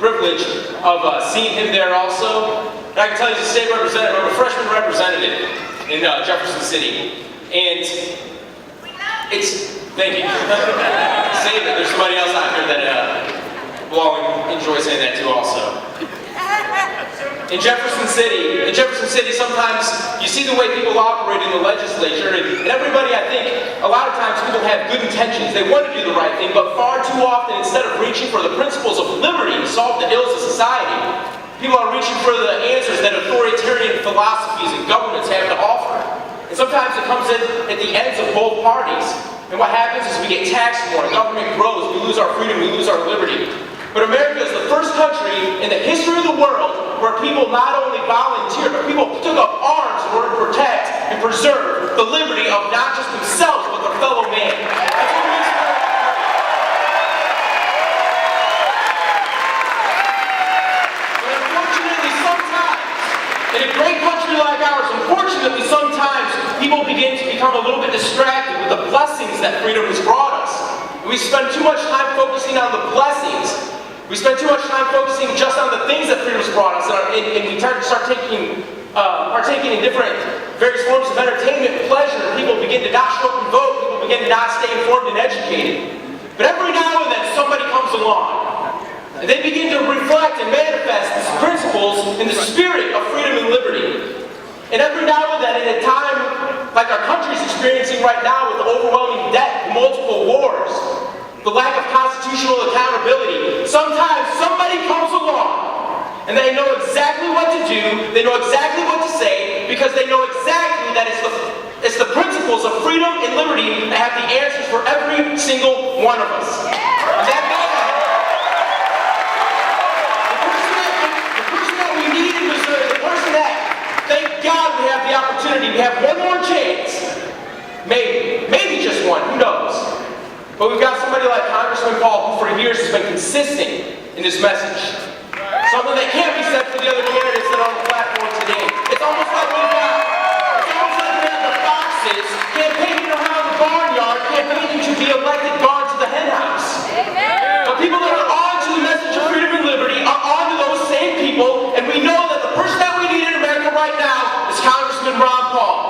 privilege of seeing him there also. And I can tell you he's a state representative, I'm a freshman representative in Jefferson City. And it's, thank you. Save it, there's somebody else out here that will enjoy saying that too also. In Jefferson City, sometimes you see the way people operate in the legislature, and everybody, I think, a lot of times people have good intentions. They want to do the right thing, but far too often, instead of reaching for the principles of liberty to solve the ills of society, people are reaching for the answers that authoritarian philosophies and governments have to offer. And sometimes it comes in at the ends of both parties. And what happens is we get taxed more, government grows, we lose our freedom, we lose our liberty. But America is the first country in the history of the world where people not only volunteered, but people took up arms in order to protect and preserve the liberty of not just themselves, but their fellow man. That's what makes But unfortunately, sometimes, in a great country like ours, unfortunately, sometimes people begin to become a little bit distracted with the blessings that freedom has brought us. We spend too much time focusing on the blessings. We spend too much time focusing just on the things that freedom's brought us, and we start partaking in different various forms of entertainment and pleasure, and people begin to not show up and vote, people begin to not stay informed and educated. But every now and then somebody comes along, and they begin to reflect and manifest these principles in the spirit of freedom and liberty. And every now and then, in a time like our country's experiencing right now with the overwhelming debt, multiple wars, the lack of constitutional accountability, sometimes somebody comes along and they know exactly what to do, they know exactly what to say, because they know exactly that it's the principles of freedom and liberty that have the answers for every single one of us. And that the person that we need in Missouri, the person that, thank God we have the opportunity, we have one more chance, maybe just one, who knows? But we've got somebody like Congressman Paul, who for years has been consistent in his message. Something that can't be said for the other candidates that are on the platform today. It's almost like we have the foxes campaigning around the barnyard, campaigning to be elected guards of the hen house. But people that are on to the message of freedom and liberty are on to those same people, and we know that the person that we need in America right now is Congressman Ron Paul.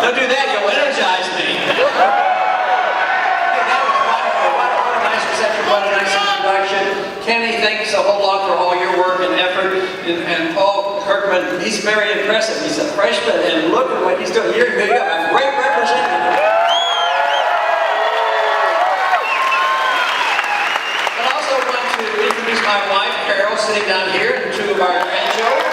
Don't do that, you'll energize me. That was wonderful. What a nice reception, what a nice introduction. Kenny, thanks a whole lot for all your work and effort. And Paul Kirkman, he's very impressive. He's a freshman, and look at what he's doing. You're a great representative. I also want to introduce my wife, Carol, sitting down here, and two of our grandchildren.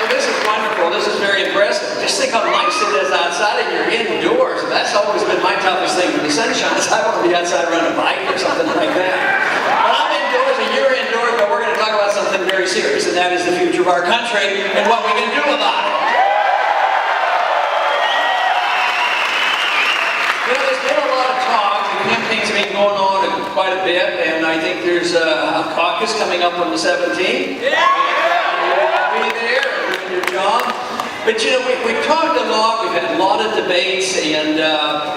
This is wonderful. This is very impressive. Just think how nice it is outside and you're indoors. That's always been my toughest thing when the sun shines. I want to be outside riding a bike or something like that. But I'm indoors and you're indoors, but we're going to talk about something very serious, and that is the future of our country and what we can do about it. You know, there's been a lot of talk. The campaign's been going on quite a bit, and I think there's a caucus coming up on the 17th. Yeah! Be there. John. But you know, we've talked a lot, we've had a lot of debates, and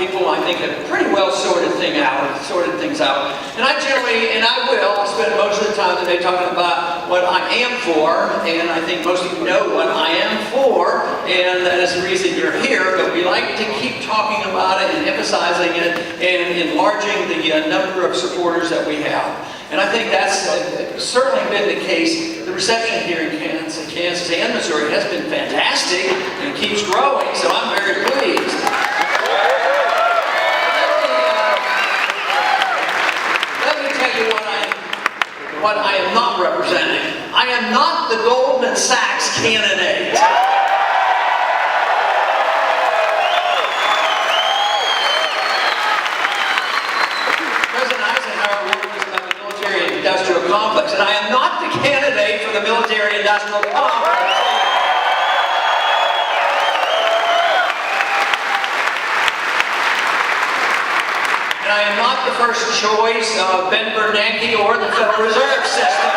people, I think, have pretty well sorted things out. And I generally, and I will, I'll spend most of the time today talking about what I am for, and I think most of you know what I am for, and that is the reason you're here, but we like to keep talking about it and emphasizing it and enlarging the number of supporters that we have. And I think that's certainly been the case. The reception here in Kansas and Missouri has been fantastic and keeps growing, so I'm very pleased. Let me tell you what I am not representing. I am not the Goldman Sachs candidate. Industrial complex, and I am not the candidate for the military-industrial complex. And I am not the first choice of Ben Bernanke or the Federal Reserve System.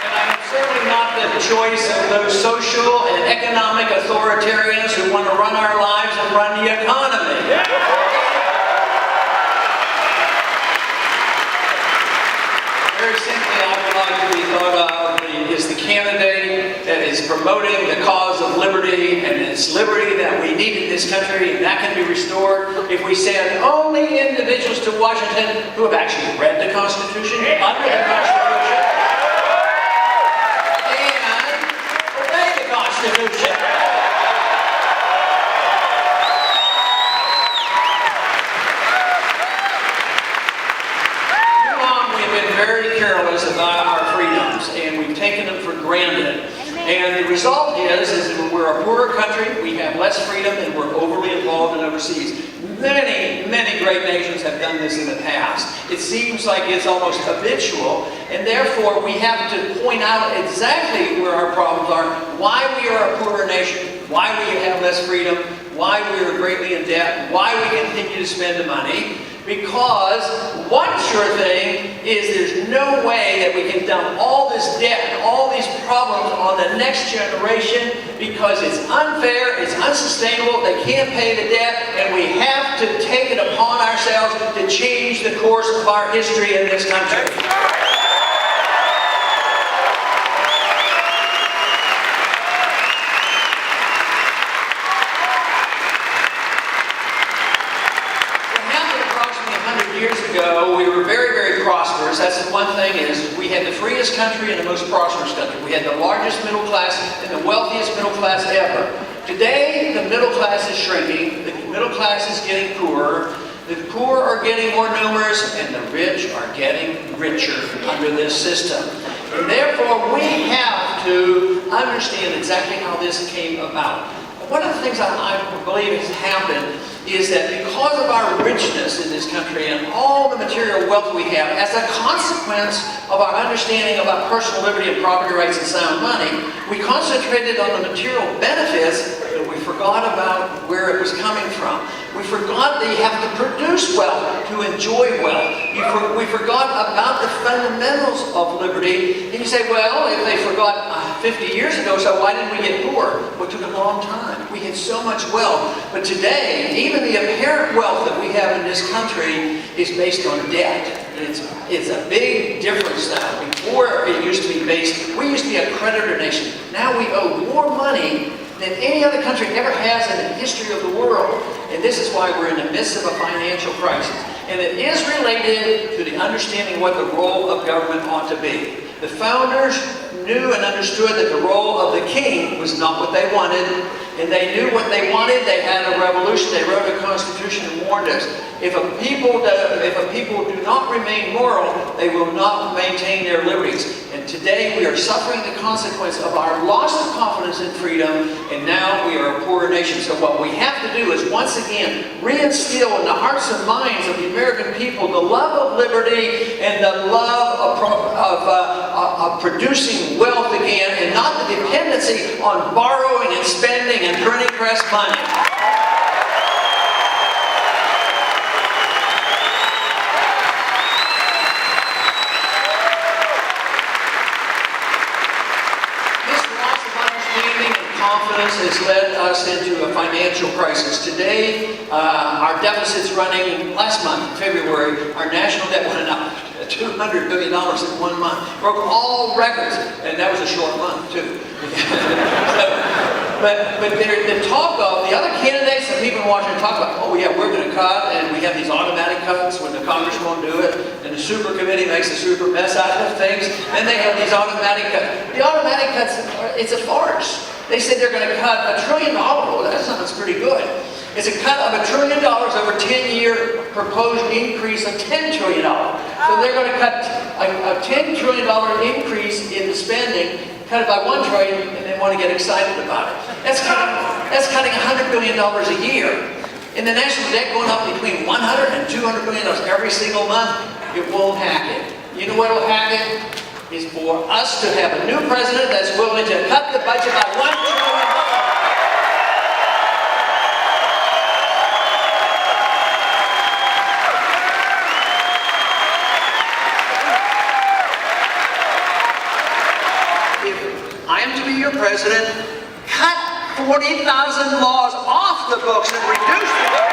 And I am certainly not the choice of those social and economic authoritarians who want to run our lives and run the economy. Very simply, I would like to be thought of as the candidate that is promoting the cause of liberty, and it's liberty that we need in this country, and that can be restored if we send only individuals to Washington who have actually read the Constitution, under the Constitution, and obey the Constitution. Very careless about our freedoms, and we've taken them for granted. And the result is that we're a poorer country, we have less freedom, and we're overly involved in overseas. Many, many great nations have done this in the past. It seems like it's almost habitual, and therefore we have to point out exactly where our problems are, why we are a poorer nation, why we have less freedom, why we are greatly in debt, why we continue to spend the money. Because one sure thing is there's no way that we can dump all this debt and all these problems on the next generation, because it's unfair, it's unsustainable, they can't pay the debt, and we have to take it upon ourselves to change the course of our history in this country. Years ago, we were very, very prosperous. That's the one thing is we had the freest country and the most prosperous country. We had the largest middle class and the wealthiest middle class ever. Today, the middle class is shrinking. The middle class is getting poorer. The poor are getting more numerous, and the rich are getting richer under this system. And therefore, we have to understand exactly how this came about. One of the things I believe has happened is that because of our richness in this country and all the material wealth we have, as a consequence of our understanding about personal liberty and property rights and sound money, we concentrated on the material benefits, but we forgot about where it was coming from. We forgot that you have to produce wealth to enjoy wealth. We forgot about the fundamentals of liberty. And you say, well, if they forgot 50 years ago, so why didn't we get poor? Well, it took a long time. We had so much wealth. But today, even the apparent wealth that we have in this country is based on debt. It's a big difference now. Before it used to be based, we used to be a creditor nation. Now we owe more money than any other country ever has in the history of the world. And this is why we're in the midst of a financial crisis. And it is related to the understanding what the role of government ought to be. The founders knew and understood that the role of the king was not what they wanted, and they knew what they wanted. They had a revolution. They wrote a constitution and warned us. If a people do not remain moral, they will not maintain their liberties. And today we are suffering the consequence of our loss of confidence in freedom, and now we are a poorer nation. So what we have to do is once again reinstill in the hearts and minds of the American people the love of liberty and the love of producing wealth again, and not the dependency on borrowing and spending and printing press money. has led us into a financial crisis. Today, our deficit's running, last month, February, our national debt went up $200 billion in 1 month. Broke all records, and that was a short month, too. But the talk of, the other candidates that people in Washington talk about, oh yeah, we're going to cut, and we have these automatic cuts when the Congress won't do it, and the super committee makes a super mess out of things, then they have these automatic cuts. The automatic cuts, it's a farce. They said they're going to cut $1 trillion. Well, that sounds pretty good. It's a cut of $1 trillion over a 10-year proposed increase of $10 trillion. So they're going to cut a $10 trillion increase in the spending, cut it by $1 trillion, and they want to get excited about it. That's cutting $100 billion a year. And the national debt going up between $100 and $200 billion every single month, it won't hack it. You know what will hack it? Is for us to have a new president that's willing to cut the budget by $1 trillion. If I am to be your president, cut 40,000 laws off the books and reduce them.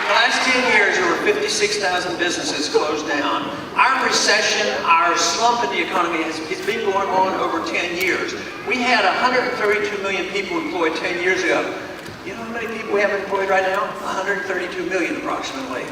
The last 10 years, over 56,000 businesses closed down. Our recession, our slump in the economy has been going on over 10 years. We had 132 million people employed 10 years ago. You know how many people we have employed right now? 132 million approximately.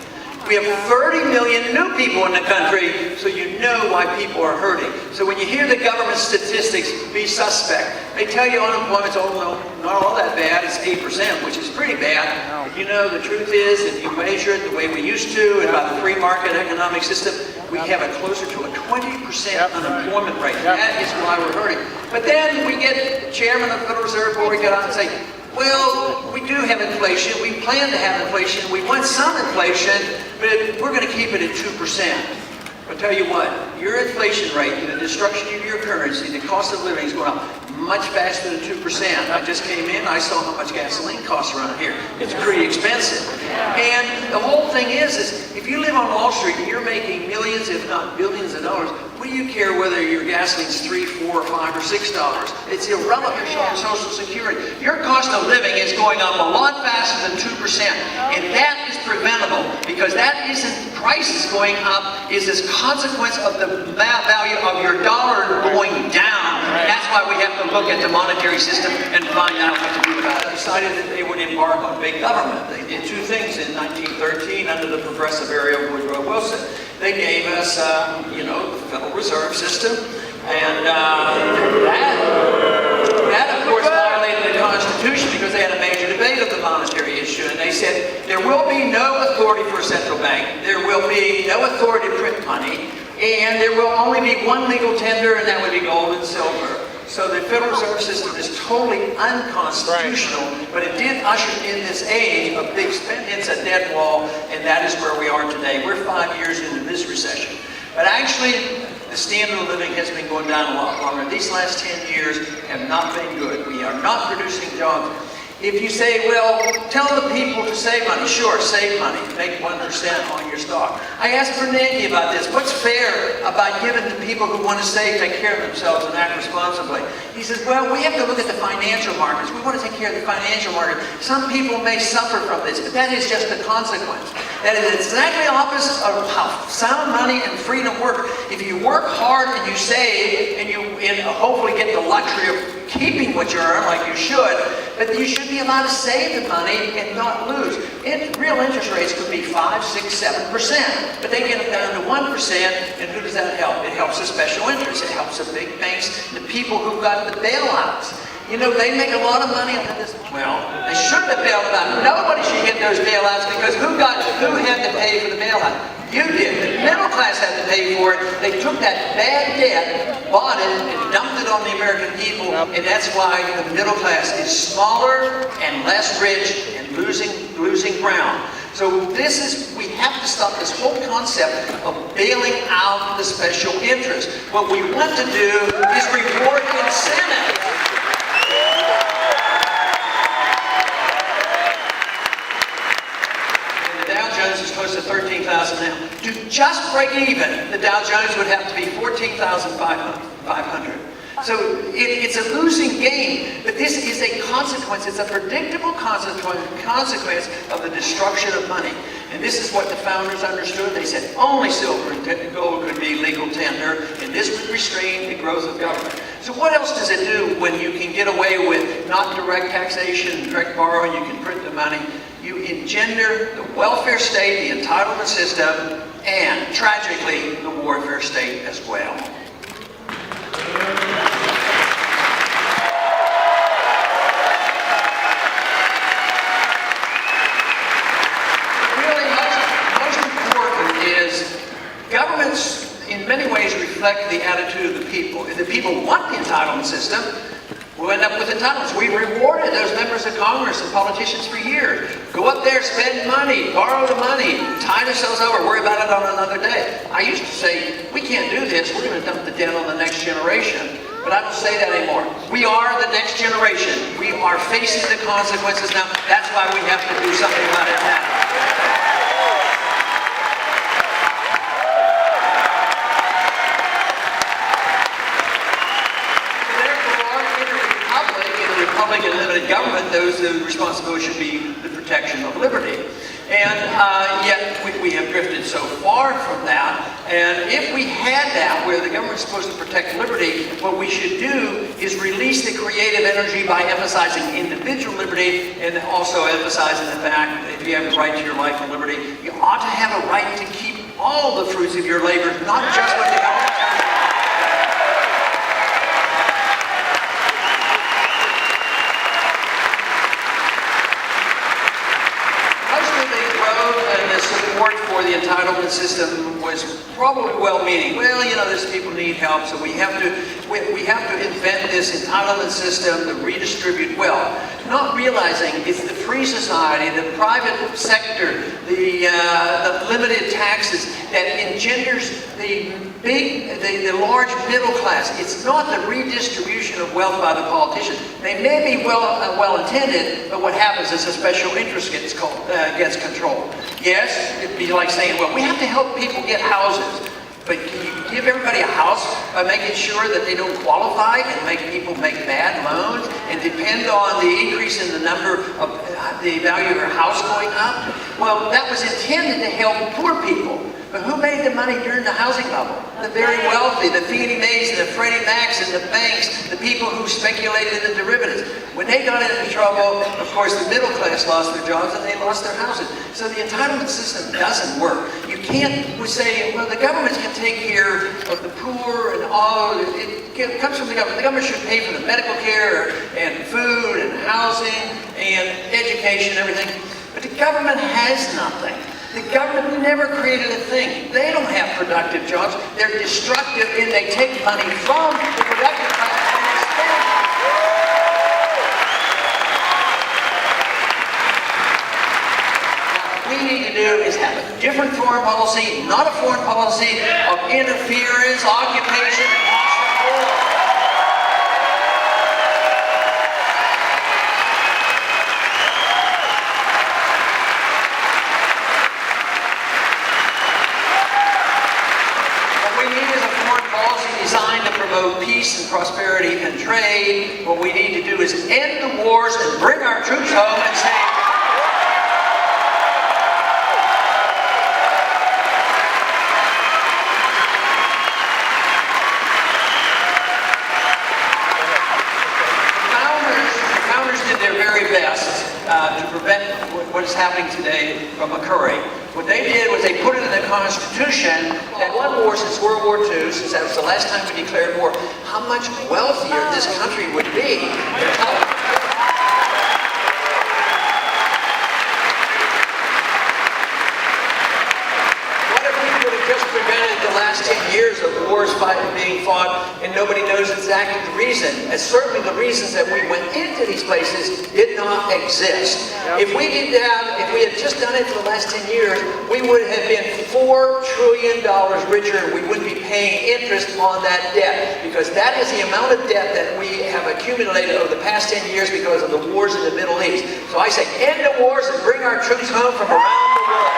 We have 30 million new people in the country, so you know why people are hurting. So when you hear the government statistics, be suspect. They tell you unemployment's not all that bad, it's 8%, which is pretty bad. But you know, the truth is, if you measure it the way we used to, and by the free market economic system, we have it closer to a 20% unemployment rate. That is why we're hurting. But then we get the chairman of the Federal Reserve Board get out and say, well, we do have inflation, we plan to have inflation, we want some inflation, but we're going to keep it at 2%. I'll tell you what, your inflation rate, the destruction of your currency, the cost of living is going up much faster than 2%. I just came in, I saw how much gasoline costs around here. It's pretty expensive. And the whole thing is if you live on Wall Street and you're making millions, if not billions of dollars, what do you care whether your gasoline's $3, $4, $5, or $6? It's irrelevant on Social Security. Your cost of living is going up a lot faster than 2%. And that is preventable because that isn't prices going up, is as consequence of the value of your dollar going down. That's why we have to look at the monetary system and find out what to do about it. They decided that they would embark on big government. They did two things in 1913 under the progressive era of Woodrow Wilson. They gave us, the Federal Reserve System, and that of course violated the Constitution because they had a major debate of the monetary issue, and they said there will be no authority for a central bank, there will be no authority to print money, and there will only be one legal tender, and that would be gold and silver. So the Federal Reserve System is totally unconstitutional, but it did usher in this age of big spending. It's a dead wall, and that is where we are today. We're 5 years into this recession. But actually, the standard of living has been going down a lot longer. These last 10 years have not been good. We are not producing jobs. If you say, well, tell the people to save money. Sure, save money. Make 1% on your stock. I asked Bernanke about this. What's fair about giving to people who want to save, take care of themselves, and act responsibly? He says, well, we have to look at the financial markets. We want to take care of the financial market. Some people may suffer from this, but that is just a consequence. That is exactly opposite of how sound money and freedom work. If you work hard and you save, and you hopefully get the luxury of keeping what you earn like you should, but you should be allowed to save the money and not lose. Real interest rates could be 5, 6, 7%, but they get it down to 1%, and who does that help? It helps the special interests. It helps the big banks, the people who've got the bailouts. You know, they make a lot of money on this. Well, they shouldn't have bailed out. Nobody should get those bailouts because who had to pay for the bailout? You did. The middle class had to pay for it. They took that bad debt, bought it, and dumped it on the American people, and that's why the middle class is smaller and less rich and losing ground. So we have to stop this whole concept of bailing out the special interest. What we want to do is reward incentives. The Dow Jones is close to 13,000 now. To just break even, the Dow Jones would have to be 14,500. So it's a losing game, but this is a consequence. It's a predictable consequence of the destruction of money. And this is what the founders understood. They said only silver and gold could be legal tender, and this would restrain the growth of government. So what else does it do when you can get away with not direct taxation, direct borrowing, you can print the money? You engender the welfare state, the entitlement system, and tragically, the warfare state as well. Governments, in many ways, reflect the attitude of the people. If the people want the entitlement system, we'll end up with entitlements. We rewarded those members of Congress and politicians for years. Go up there, spend money, borrow the money, tide ourselves over, worry about it on another day. I used to say, we can't do this, we're going to dump the debt on the next generation. But I don't say that anymore. We are the next generation. We are facing the consequences now. That's why we have to do something about it now. And limited government, the responsibility should be the protection of liberty. And yet we have drifted so far from that. And if we had that, where the government is supposed to protect liberty, what we should do is release the creative energy by emphasizing individual liberty and also emphasizing the fact that if you have a right to your life and liberty, you ought to have a right to keep all the fruits of your labor, not just what the government tells you. Support for the entitlement system was probably well-meaning. Well, you know, these people need help, so we have to invent this entitlement system to redistribute wealth. Not realizing it's the free society, the private sector, the limited taxes that engenders the large middle class. It's not the redistribution of wealth by the politicians. They may be well-intended, but what happens is a special interest gets controlled. Yes, it'd be like saying, well, we have to help people get houses. But can you give everybody a house by making sure that they don't qualify and make people make bad loans and depend on the increase in the number of the value of their house going up? Well, that was intended to help poor people. But who made the money during the housing bubble? The very wealthy, the Fannie Mae's and the Freddie Macs and the banks, the people who speculated in derivatives. When they got into trouble, of course, the middle class lost their jobs and they lost their houses. So the entitlement system doesn't work. You can't say, well, the government can take care of the poor and all. It comes from the government. The government should pay for the medical care and food and housing and education and everything. But the government has nothing. The government never created a thing. They don't have productive jobs. They're destructive and they take money from the productive class and they spend it. What we need to do is have a different foreign policy, not a foreign policy of interference, occupation, and hostile war. Designed to promote peace and prosperity and trade. What we need to do is end the wars and bring our troops home and say, the founders did their very best to prevent what is happening today from occurring. What they did was they put it in the Constitution that one war since World War II, since that was the last time we declared war, how much wealthier this country would be. What if we could have just prevented the last 10 years of wars being fought and nobody knows exactly the reason? And certainly the reasons that we went into these places did not exist. If we did that, if we had just done it for the last 10 years, we would have been $4 trillion richer and we wouldn't be paying interest on that debt, because that is the amount of debt that we have accumulated over the past 10 years because of the wars in the Middle East. So I say, end the wars and bring our troops home from around the world.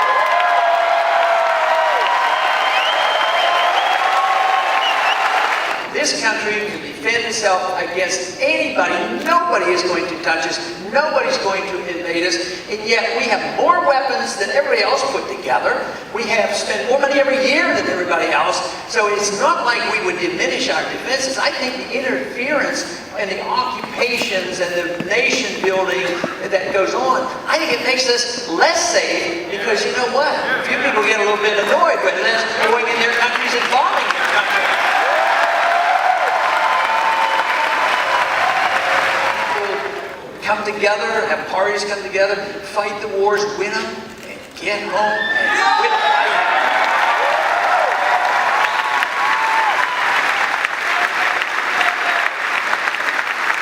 this country to defend itself against anybody. Nobody is going to touch us. Nobody's going to invade us. And yet we have more weapons than everybody else put together. We have spent more money every year than everybody else. So it's not like we would diminish our defenses. I think the interference and the occupations and the nation building that goes on, I think it makes us less safe because you know what? A few people get a little bit annoyed with us going in their countries and bombing their countries. Come together, have parties come together, fight the wars, win them, and get home and quit fighting.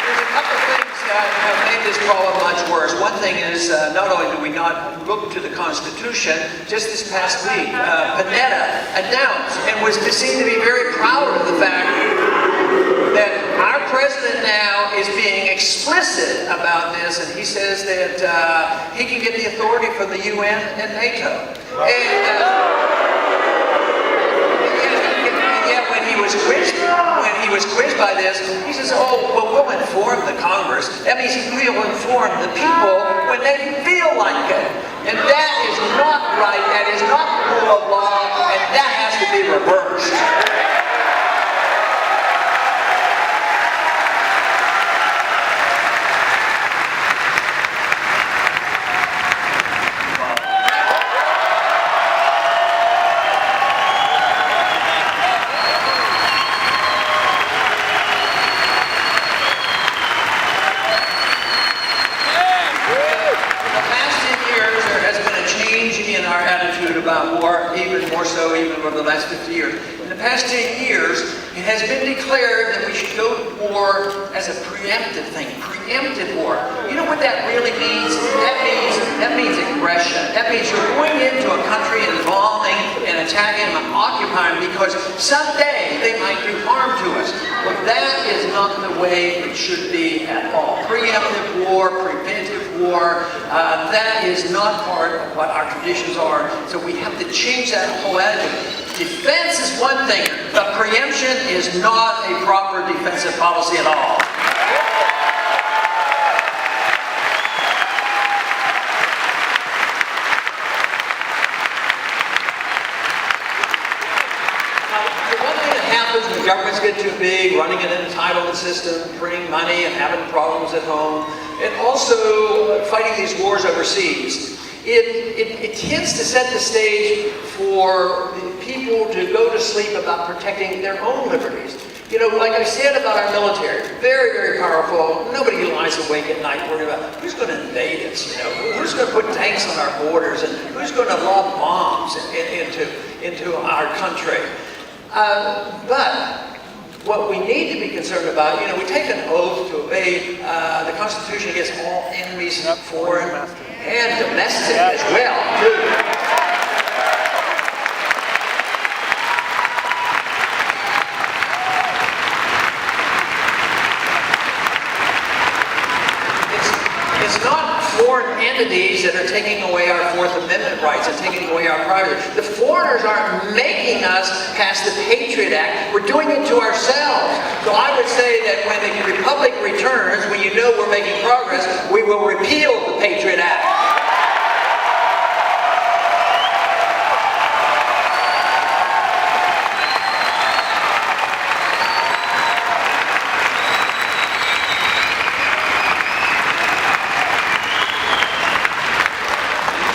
There's a couple of things that have made this problem much worse. One thing is, not only do we not look to the Constitution, just this past week, Panetta announced and was seen to be very proud of the fact that our president now is being explicit about this, and he says that he can get the authority from the UN and NATO. And yet when he was quizzed by this, he says, "Oh, well, we'll inform the Congress." That means we'll inform the people when they feel like it, and that is not right. That is not the rule of law, and that has to be reversed. About war, even more so even over the last 50 years. In the past 10 years, it has been declared that we should go to war as a preemptive thing, preemptive war. You know what that really means? That means aggression. That means you're going into a country and bombing and attacking and occupying because someday they might do harm to us. Well, that is not the way it should be at all. Preemptive war, preventive war, that is not part of what our traditions are. So we have to change that whole attitude. Defense is one thing, but preemption is not a proper defensive policy at all. When governments get too big, running an entitlement system, printing money and having problems at home, and also fighting these wars overseas, it tends to set the stage for the people to go to sleep about protecting their own liberties. You know, like I said about our military, very, very powerful. Nobody lies awake at night worrying about who's going to invade us, you know, who's going to put tanks on our borders, and who's going to lob bombs into our country. But what we need to be concerned about, you know, we take an oath to obey the Constitution against all enemies, foreign and domestic as well, too. It's not foreign entities that are taking away our Fourth Amendment rights and taking away our privacy. The foreigners aren't making us pass the Patriot Act. We're doing it to ourselves. So I would say that when the Republic returns, when you know we're making progress, we will repeal the Patriot Act.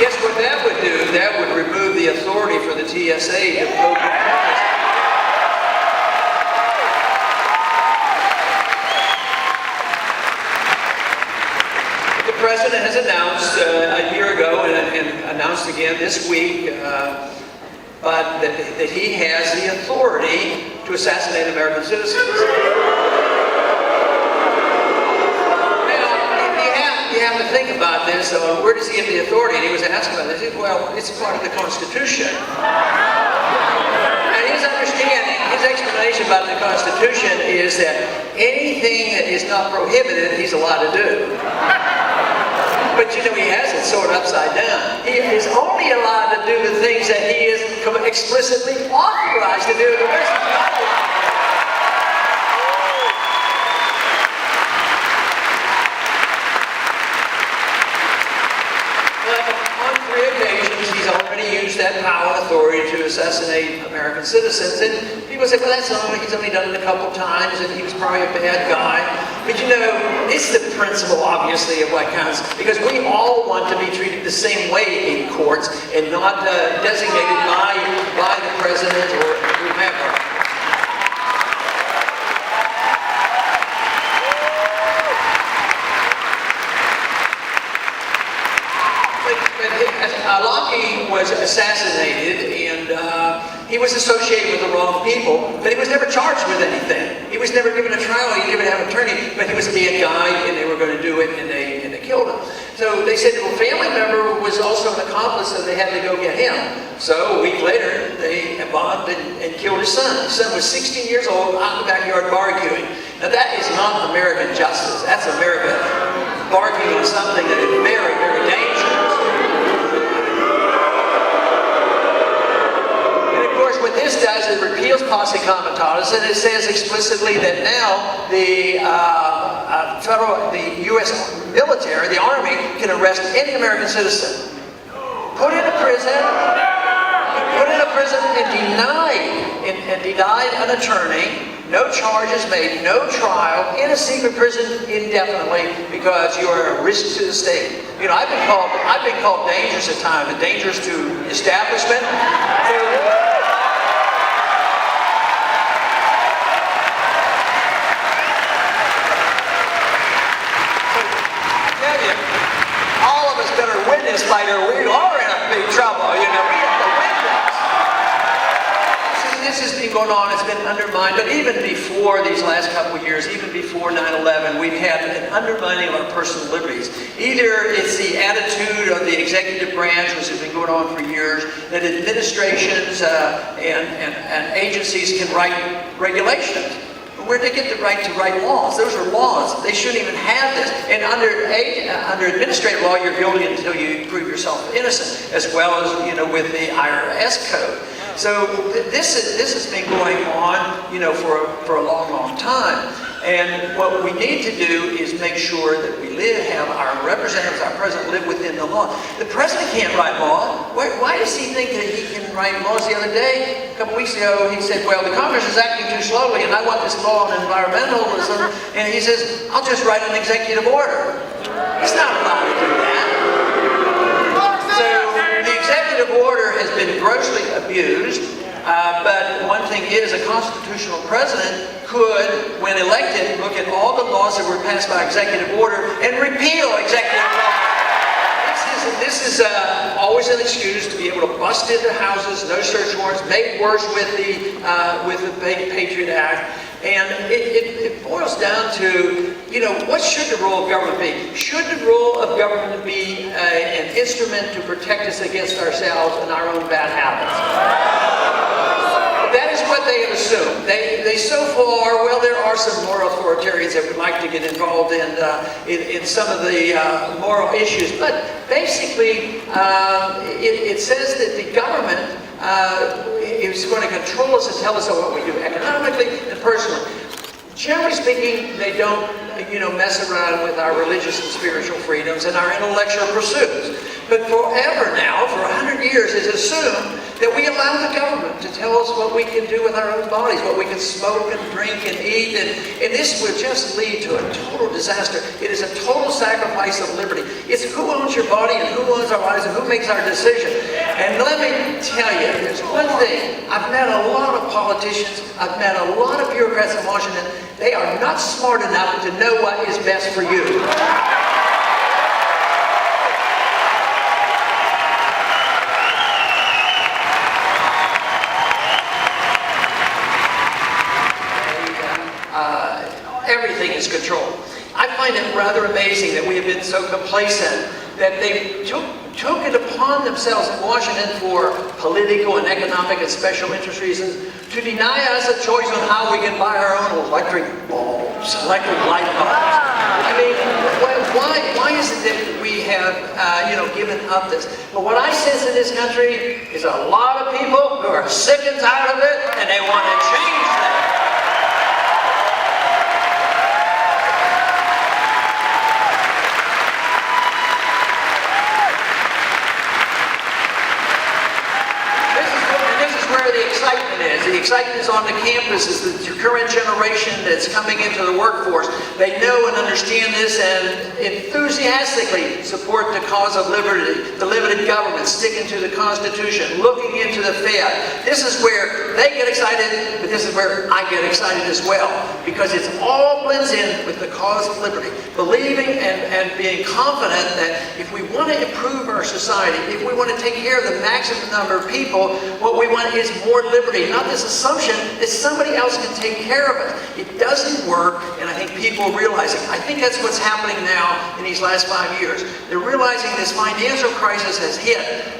Guess what that would do? That would remove the authority for the TSA to go to Congress. The president has announced a year ago and announced again this week but that he has the authority to assassinate American citizens. You have to think about this. So where does he get the authority? And he was asked about this. He said, well, it's part of the Constitution. And his understanding, his explanation about the Constitution is that anything that is not prohibited, he's allowed to do. But you know, he has it sort of upside down. He is only allowed to do the things that he is explicitly authorized to do. The rest is not allowed. assassinate American citizens. And people say, well, he's only done it a couple times, and he was probably a bad guy. But you know, it's the principle, obviously, of what counts, because we all want to be treated the same way in courts and not designated by the president or whomever. Locke was assassinated, and he was associated with the wrong people, but he was never charged with anything. He was never given a trial, he didn't even have an attorney, but he was being a guide, and they were going to do it, and they killed him. So they said, well, a family member was also an accomplice, so they had to go get him. So a week later, they bombed and killed his son. His son was 16 years old, out in the backyard barbecuing. Now that is not American justice. That's America barbecuing on something that is very, very dangerous. What this does, it repeals posse comitatus, and it says explicitly that now the U.S. military, the Army, can arrest any American citizen, put in a prison, and denied an attorney, no charges made, no trial, in a secret prison indefinitely because you are a risk to the state. You know, I've been called dangerous at times, and dangerous to establishment. Fighter, we are in a big trouble, you know, we have to win this. This has been going on, it's been undermined, but even before these last couple of years, even before 9/11, we've had an undermining of our personal liberties. Either it's the attitude of the executive branch, which has been going on for years, that administrations and agencies can write regulations. Where'd they get the right to write laws? Those are laws. They shouldn't even have this. And under administrative law, you're guilty until you prove yourself innocent, as well as, you know, with the IRS code. So this has been going on, you know, for a long, long time. And what we need to do is make sure that we have our representatives, our president, live within the law. The president can't write law. Why does he think that he can write laws? The other day, a couple weeks ago, he said, well, the Congress is acting too slowly, and I want this law on environmentalism. And he says, I'll just write an executive order. He's not allowed to do that. So the executive order has been grossly abused. But one thing is, a constitutional president could, when elected, look at all the laws that were passed by executive order and repeal executive law. This is always an excuse to be able to bust into houses, no search warrants, made worse with the Patriot Act. And it boils down to, you know, what should the role of government be? Should the role of government be an instrument to protect us against ourselves and our own bad habits? That is what they have assumed. They so far, well, there are some more authoritarians that would like to get involved in some of the moral issues, but basically it says that the government is going to control us and tell us what we do economically and personally. Generally speaking, they don't, you know, mess around with our religious and spiritual freedoms and our intellectual pursuits. But forever now, for 100 years, it's assumed that we allow the government to tell us what we can do with our own bodies, what we can smoke and drink and eat, and this would just lead to a total disaster. It is a total sacrifice of liberty. It's who owns your body and who owns our lives and who makes our decision. And let me tell you, there's one thing. I've met a lot of politicians, I've met a lot of bureaucrats in Washington. They are not smart enough to know what is best for you. Everything is controlled. I find it rather amazing that we have been so complacent that they took it upon themselves in Washington for political and economic and special interest reasons to deny us a choice on how we can buy our own electric bulbs, electric light bulbs. I mean, why is it that we have, you know, given up this? But what I sense in this country is a lot of people who are sick and tired of it, and they want to change that. on the campuses, the current generation that's coming into the workforce, they know and understand this and enthusiastically support the cause of liberty, the limited government, sticking to the Constitution, looking into the Fed. This is where they get excited, but this is where I get excited as well, because it's all blends in with the cause of liberty. Believing and being confident that if we want to improve our society, if we want to take care of the maximum number of people, what we want is more liberty, not this assumption that somebody else can take care of it. It doesn't work, and I think people realize it. I think that's what's happening now in these last 5 years. They're realizing this financial crisis has hit,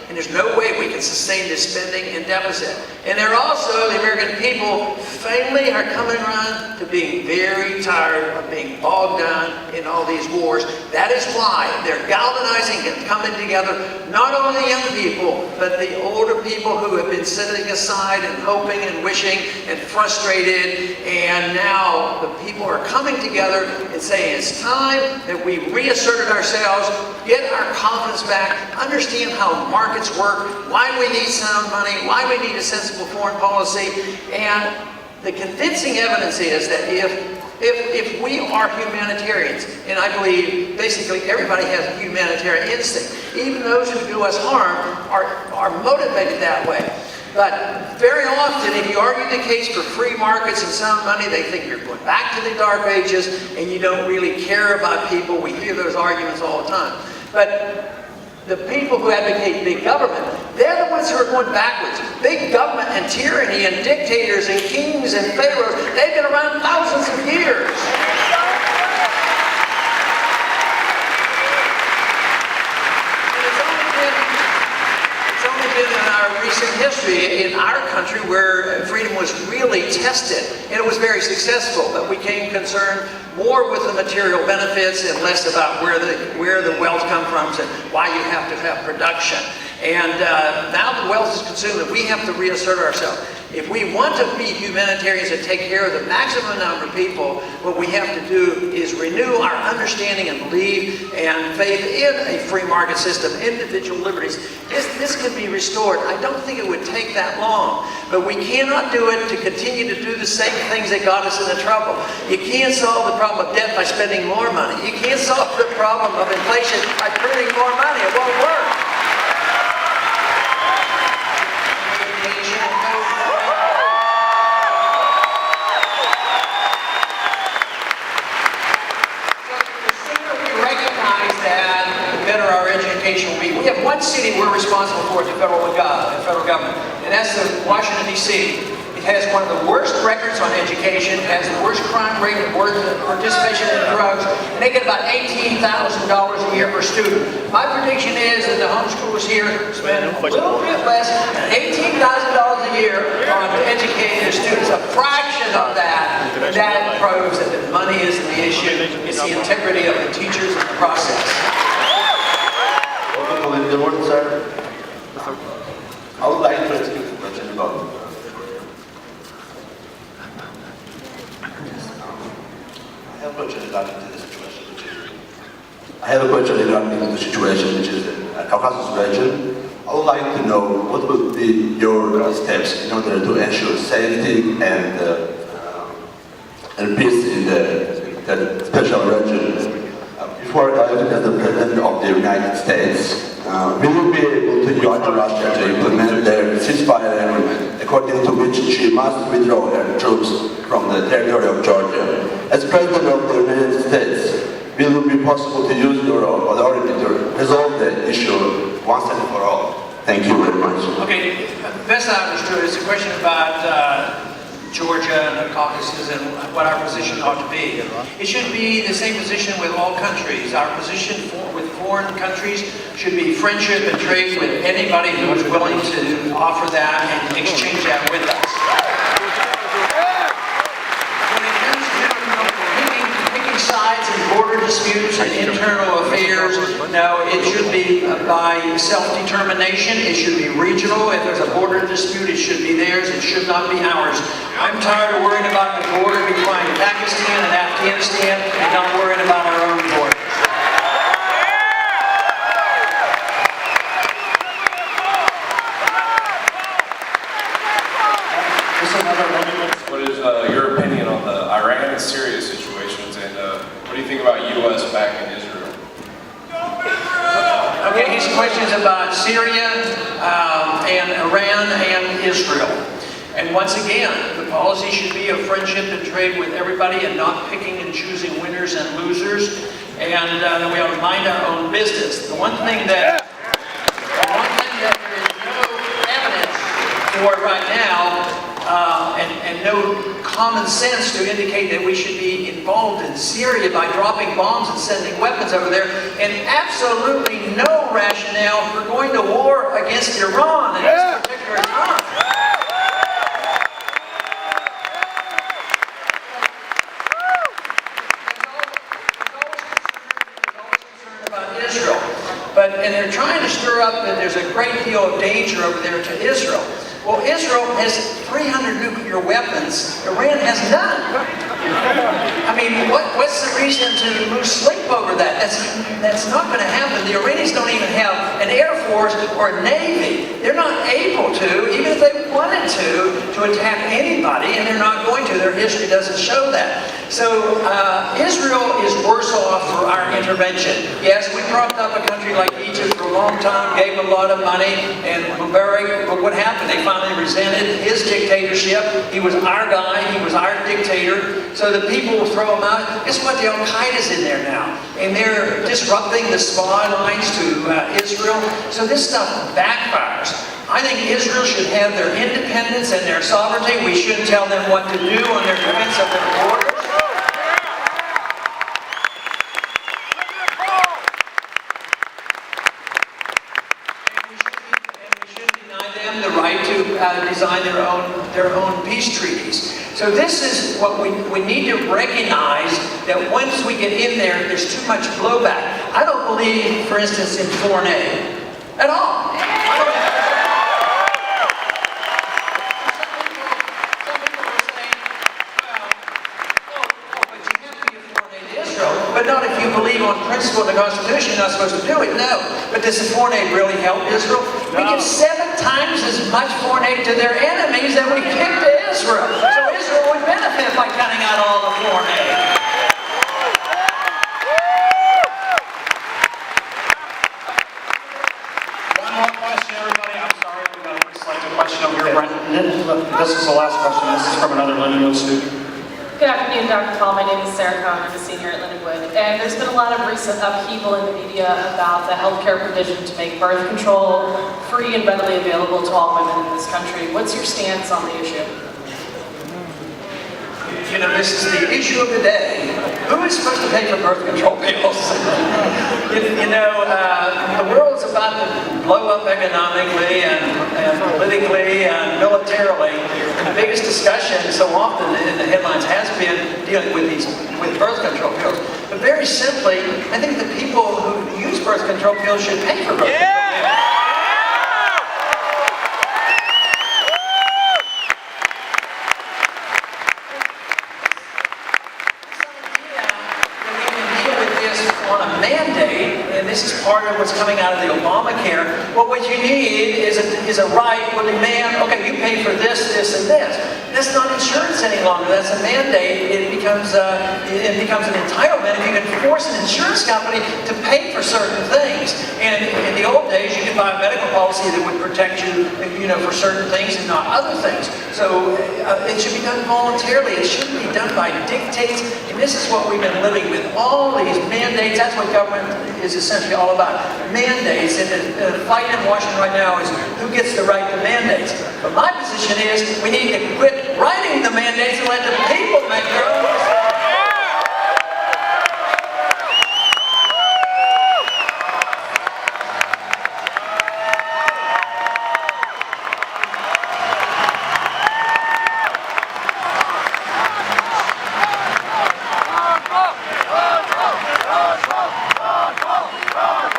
and there's no way we can sustain this spending and deficit. And they're also, the American people, finally are coming around to being very tired of being bogged down in all these wars. That is why they're galvanizing and coming together, not only the young people, but the older people who have been sitting aside and hoping and wishing and frustrated. And now the people are coming together and saying it's time that we reasserted ourselves, get our confidence back, understand how markets work, why we need sound money, why we need a sensible foreign policy. And the convincing evidence is that if we are humanitarians, and I believe basically everybody has a humanitarian instinct, even those who do us harm are motivated that way. But very often, if you argue the case for free markets and sound money, they think you're going back to the Dark Ages and you don't really care about people. We hear those arguments all the time. But the people who advocate big government, they're the ones who are going backwards. Big government and tyranny and dictators and kings and pharaohs, they've been around thousands of years. In our recent history in our country where freedom was really tested, and it was very successful, but we became concerned more with the material benefits and less about where the wealth comes from and why you have to have production. And now the wealth is consumed and we have to reassert ourselves. If we want to be humanitarians and take care of the maximum number of people, what we have to do is renew our understanding and belief and faith in a free market system, individual liberties. This can be restored. I don't think it would take that long, but we cannot do it to continue to do the same things that got us into trouble. You can't solve the problem of debt by spending more money. You can't solve the problem of inflation by printing more money. It won't work. We have one city we're responsible for at the federal government, and that's Washington, D.C. It has one of the worst records on education, it has the worst crime rate, the worst participation in drugs, and they get about $18,000 a year per student. My prediction is that the homeschoolers here spend a little bit less than $18,000 a year on educating their students. A fraction of that. That proves that the money isn't the issue, it's the integrity of the teachers and the process. In the word, sir, I would like to ask you a question about. I have a question regarding the situation, which is the Caucasus region. I would like to know what would be your steps in order to ensure safety and peace in the special region. Before arriving as the President of the United States, will you be able to join Russia to implement their ceasefire agreement, according to which she must withdraw her troops from the territory of Georgia? As President of the United States, will it be possible to use your authority to resolve the issue once and for all? Thank you very much. Okay, best I understood is a question about Georgia and the Caucasus and what our position ought to be. It should be the same position with all countries. Our position with foreign countries should be friendship and trade with anybody who is willing to offer that and exchange that with us. When it comes to picking sides in border disputes and internal affairs, no, it should be by self-determination. It should be regional. If there's a border dispute, it should be theirs. It should not be ours. I'm tired of worrying about the border between Pakistan and Afghanistan and not worrying about our own border. Just another 1 minute. think about U.S. backing Israel? Okay, his questions about Syria and Iran and Israel. And once again, the policy should be of friendship and trade with everybody and not picking and choosing winners and losers. And then we ought to mind our own business. The one thing that there is no evidence for right now, and no common sense to indicate that we should be involved in Syria by dropping bombs and sending weapons over there, and absolutely no rationale for going to war against Iran at this particular time. And they're trying to stir up that there's a great deal of danger over there to Israel. Well, Israel has 300 nuclear weapons. Iran has none. I mean, what's the reason to lose sleep over that? That's not going to happen. The Iranians don't even have an air force or a navy. They're not able to, even if they wanted to attack anybody, and they're not going to. Their history doesn't show that. So Israel is worse off for our intervention. Yes, we propped up a country like Egypt for a long time, gave them a lot of money, and Mubarak, what happened? They finally resented his dictatorship. He was our guy, he was our dictator, so the people will throw him out. Guess what? The Al-Qaeda's in there now, and they're disrupting the spy lines to Israel, so this stuff backfires. I think Israel should have their independence and their sovereignty. We shouldn't tell them what to do on their defense of their borders. Design their own peace treaties. So this is what we need to recognize, that once we get in there, there's too much blowback. I don't believe, for instance, in foreign aid at all. Some people are saying, but you have to give foreign aid to Israel, but not if you believe on principle in the Constitution, you're not supposed to do it. No. But does the foreign aid really help Israel? We give 7 times as much foreign aid to their enemies than we give to Israel. So Israel would benefit by cutting out all the foreign aid. One more question, everybody. I'm sorry, we've got a selected question over here. This is the last question. This is from another Lindenwood student. Good afternoon, Dr. Paul. My name is Sarah Cohn. I'm a senior at Lindenwood. And there's been a lot of recent upheaval in the media about the healthcare provision to make birth control free and readily available to all women in this country. What's your stance on the issue? You know, this is the issue of the day. Who is supposed to pay for birth control pills? The world's about to blow up economically and politically and militarily. And the biggest discussion so often in the headlines has been dealing with birth control pills. But very simply, I think the people who use birth control pills should pay for birth control pills. This is part of what's coming out of the Obamacare. Well, what you need is a right or demand, okay, you pay for this, this, and this. That's not insurance any longer. That's a mandate. It becomes an entitlement if you can force an insurance company to pay for certain things. And in the old days, you could buy a medical policy that would protect you, for certain things and not other things. So it should be done voluntarily. It shouldn't be done by dictates. And this is what we've been living with. All these mandates. That's what government is essentially all about. Mandates. And the fight in Washington right now is who gets the right to mandates. But my position is we need to quit writing the mandates and let the people make their own